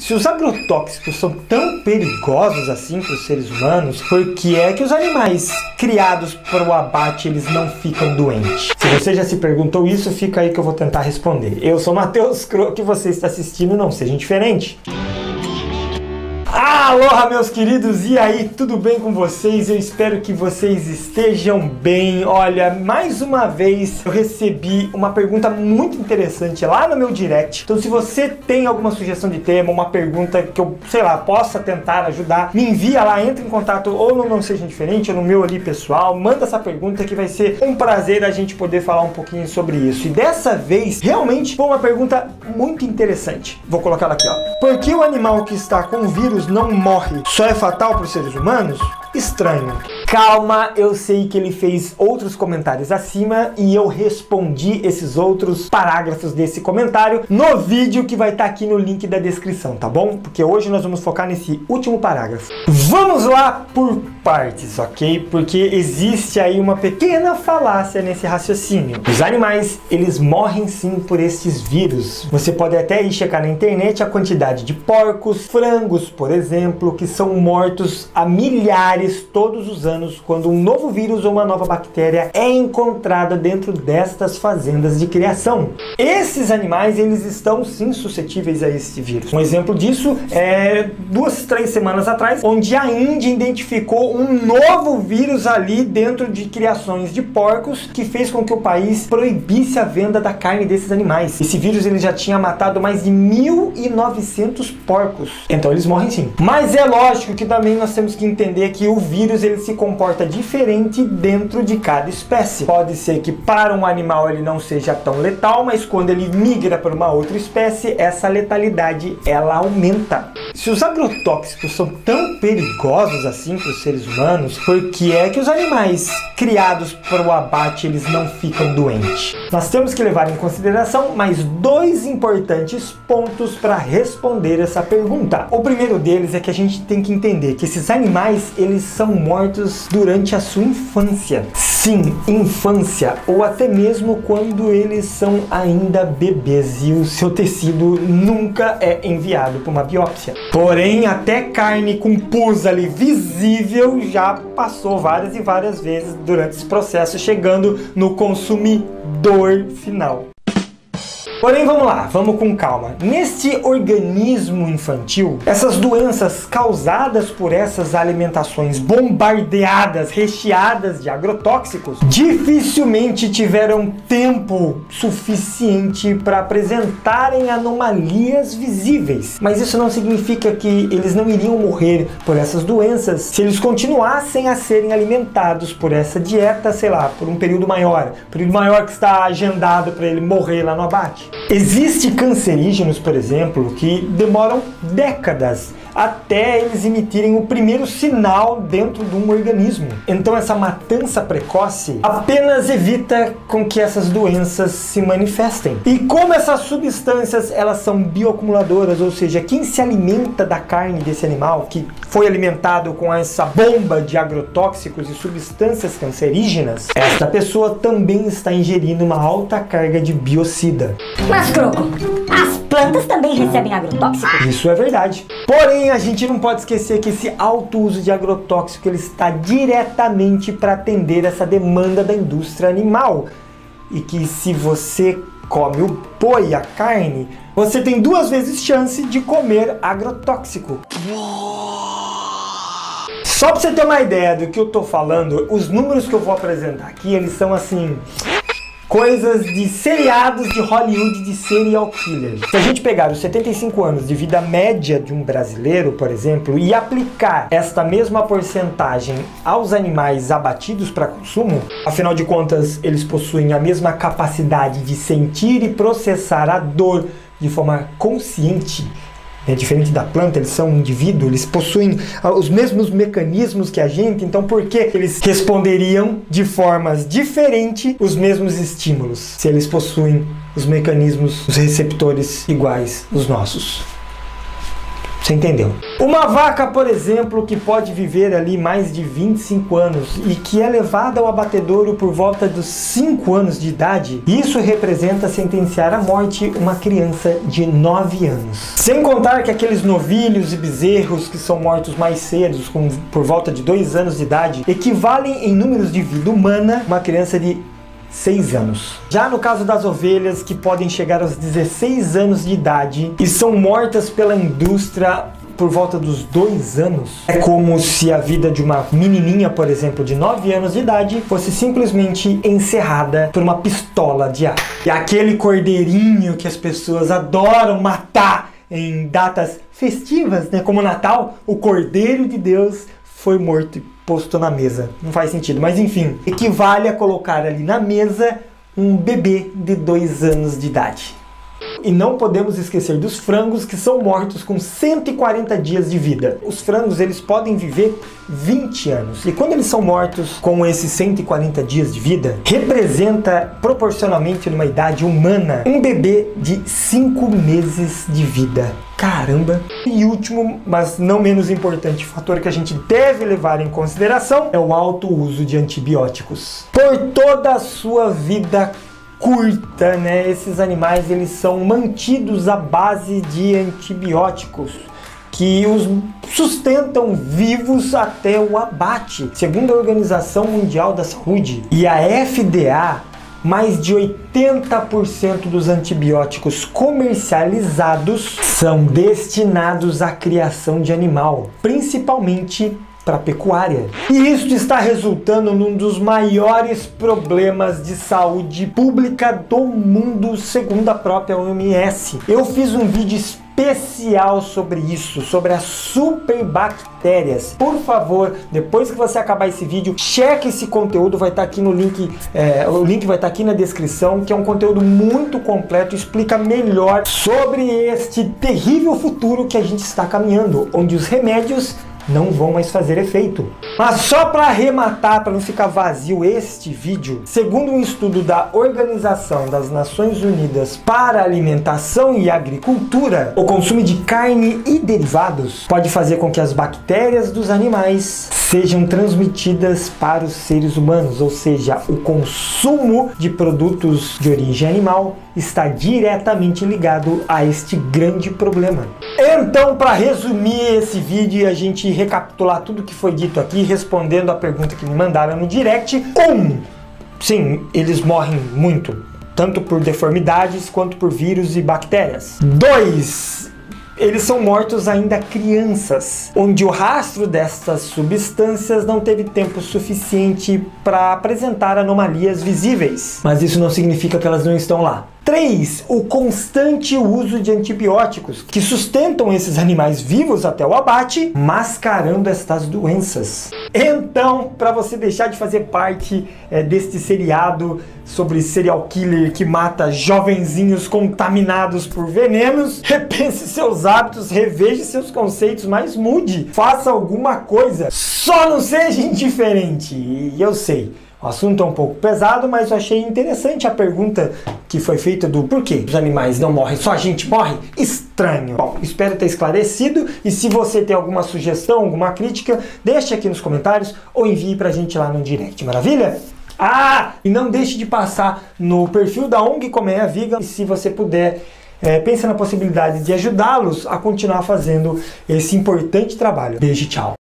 Se os agrotóxicos são tão perigosos assim para os seres humanos, por que é que os animais criados para o abate eles não ficam doentes? Se você já se perguntou isso, fica aí que eu vou tentar responder. Eu sou Matheus Croc e você está assistindo Não Seja Indiferente. Aloha, meus queridos, e aí, tudo bem com vocês? Eu espero que vocês estejam bem. Olha, mais uma vez eu recebi uma pergunta muito interessante lá no meu direct. Então, se você tem alguma sugestão de tema, uma pergunta que eu, sei lá, possa tentar ajudar, me envia lá, entra em contato ou no Não Seja Indiferente ou no meu ali pessoal, manda essa pergunta que vai ser um prazer a gente poder falar um pouquinho sobre isso. E dessa vez, realmente, foi uma pergunta muito interessante. Vou colocar ela aqui, ó. Por que o animal que está com o vírus não morre? Só é fatal para os seres humanos? Estranho. Calma, eu sei que ele fez outros comentários acima e eu respondi esses outros parágrafos desse comentário no vídeo que vai estar aqui no link da descrição, tá bom? Porque hoje nós vamos focar nesse último parágrafo. Vamos lá por partes, ok? Porque existe aí uma pequena falácia nesse raciocínio. Os animais, eles morrem sim por esses vírus. Você pode até ir checar na internet a quantidade de porcos, frangos, por exemplo, que são mortos a milhares todos os anos quando um novo vírus ou uma nova bactéria é encontrada dentro destas fazendas de criação. Esses animais, eles estão sim suscetíveis a esse vírus. Um exemplo disso é 2-3 semanas atrás, onde a Índia identificou um novo vírus ali dentro de criações de porcos que fez com que o país proibisse a venda da carne desses animais. Esse vírus ele já tinha matado mais de 1.900 porcos. Então eles morrem sim. Mas é lógico que também nós temos que entender que o vírus ele se comporta diferente dentro de cada espécie. Pode ser que para um animal ele não seja tão letal, mas quando ele migra para uma outra espécie, essa letalidade ela aumenta. Se os agrotóxicos são tão perigosos assim para os seres humanos, por que é que os animais criados para o abate eles não ficam doentes? Nós temos que levar em consideração mais dois importantes pontos para responder essa pergunta. O primeiro deles é que a gente tem que entender que esses animais eles são mortos durante a sua infância. Sim, infância, ou até mesmo quando eles são ainda bebês e o seu tecido nunca é enviado para uma biópsia. Porém, até carne com pus ali visível já passou várias e várias vezes durante esse processo, chegando no consumidor final. Porém, vamos lá, vamos com calma. Neste organismo infantil, essas doenças causadas por essas alimentações bombardeadas, recheadas de agrotóxicos, dificilmente tiveram tempo suficiente para apresentarem anomalias visíveis. Mas isso não significa que eles não iriam morrer por essas doenças se eles continuassem a serem alimentados por essa dieta, sei lá, por um período maior que está agendado para ele morrer lá no abate. Existem cancerígenos, por exemplo, que demoram décadas até eles emitirem o primeiro sinal dentro de um organismo. Então essa matança precoce apenas evita com que essas doenças se manifestem. E como essas substâncias elas são bioacumuladoras, ou seja, quem se alimenta da carne desse animal que foi alimentado com essa bomba de agrotóxicos e substâncias cancerígenas, esta pessoa também está ingerindo uma alta carga de biocida. Mas, Croco, as plantas também recebem agrotóxicos? Isso é verdade. Porém, a gente não pode esquecer que esse alto uso de agrotóxico ele está diretamente para atender essa demanda da indústria animal. E que se você come o boi, a carne, você tem 2 vezes chance de comer agrotóxico. Só para você ter uma ideia do que eu tô falando, os números que eu vou apresentar aqui, eles são assim... coisas de seriados de Hollywood de serial killers. Se a gente pegar os 75 anos de vida média de um brasileiro, por exemplo, e aplicar esta mesma porcentagem aos animais abatidos para consumo, afinal de contas, eles possuem a mesma capacidade de sentir e processar a dor de forma consciente. Diferente da planta, eles são um indivíduo, eles possuem os mesmos mecanismos que a gente, então por que eles responderiam de formas diferentes os mesmos estímulos, se eles possuem os mecanismos, os receptores iguais aos nossos? Você entendeu? Uma vaca, por exemplo, que pode viver ali mais de 25 anos e que é levada ao abatedouro por volta dos 5 anos de idade, isso representa sentenciar à morte uma criança de 9 anos. Sem contar que aqueles novilhos e bezerros que são mortos mais cedo, por volta de 2 anos de idade, equivalem em números de vida humana uma criança de 6 anos. Já no caso das ovelhas, que podem chegar aos 16 anos de idade e são mortas pela indústria por volta dos 2 anos, é como se a vida de uma menininha, por exemplo, de 9 anos de idade, fosse simplesmente encerrada por uma pistola de ar. E aquele cordeirinho que as pessoas adoram matar em datas festivas, né, como Natal, o Cordeiro de Deus foi morto e posto na mesa. Não faz sentido, mas enfim, equivale a colocar ali na mesa um bebê de 2 anos de idade. E não podemos esquecer dos frangos, que são mortos com 140 dias de vida. Os frangos, eles podem viver 20 anos. E quando eles são mortos com esses 140 dias de vida, representa proporcionalmente numa idade humana um bebê de 5 meses de vida. Caramba! E último, mas não menos importante, fator que a gente deve levar em consideração é o alto uso de antibióticos. Por toda a sua vida curta, né? Esses animais, eles são mantidos à base de antibióticos que os sustentam vivos até o abate. Segundo a Organização Mundial da Saúde e a FDA, mais de 80% dos antibióticos comercializados são destinados à criação de animal, principalmente para a pecuária. E isso está resultando num dos maiores problemas de saúde pública do mundo, segundo a própria OMS. Eu fiz um vídeo especial sobre isso, sobre as superbactérias. Por favor, depois que você acabar esse vídeo, cheque esse conteúdo, vai estar aqui no link, o link vai estar aqui na descrição, que é um conteúdo muito completo, explica melhor sobre este terrível futuro que a gente está caminhando, onde os remédios não vão mais fazer efeito. Mas só para arrematar, para não ficar vazio este vídeo, segundo um estudo da Organização das Nações Unidas para a Alimentação e Agricultura, o consumo de carne e derivados pode fazer com que as bactérias dos animais sejam transmitidas para os seres humanos, ou seja, o consumo de produtos de origem animal está diretamente ligado a este grande problema. Então, para resumir esse vídeo e a gente recapitular tudo que foi dito aqui, respondendo a pergunta que me mandaram no direct: sim, eles morrem muito, tanto por deformidades quanto por vírus e bactérias. 2, eles são mortos ainda crianças, onde o rastro dessas substâncias não teve tempo suficiente para apresentar anomalias visíveis. Mas isso não significa que elas não estão lá. 3, o constante uso de antibióticos, que sustentam esses animais vivos até o abate, mascarando estas doenças. Então, para você deixar de fazer parte deste seriado sobre serial killer que mata jovenzinhos contaminados por venenos, repense seus hábitos, reveja seus conceitos, mas mude, faça alguma coisa, só não seja indiferente. E eu sei, o assunto é um pouco pesado, mas eu achei interessante a pergunta que foi feita do porquê os animais não morrem, só a gente morre? Estranho. Bom, espero ter esclarecido, e se você tem alguma sugestão, alguma crítica, deixe aqui nos comentários ou envie pra gente lá no direct, maravilha? E não deixe de passar no perfil da ONG Colmeia Vegan, e se você puder, pense na possibilidade de ajudá-los a continuar fazendo esse importante trabalho. Beijo e tchau.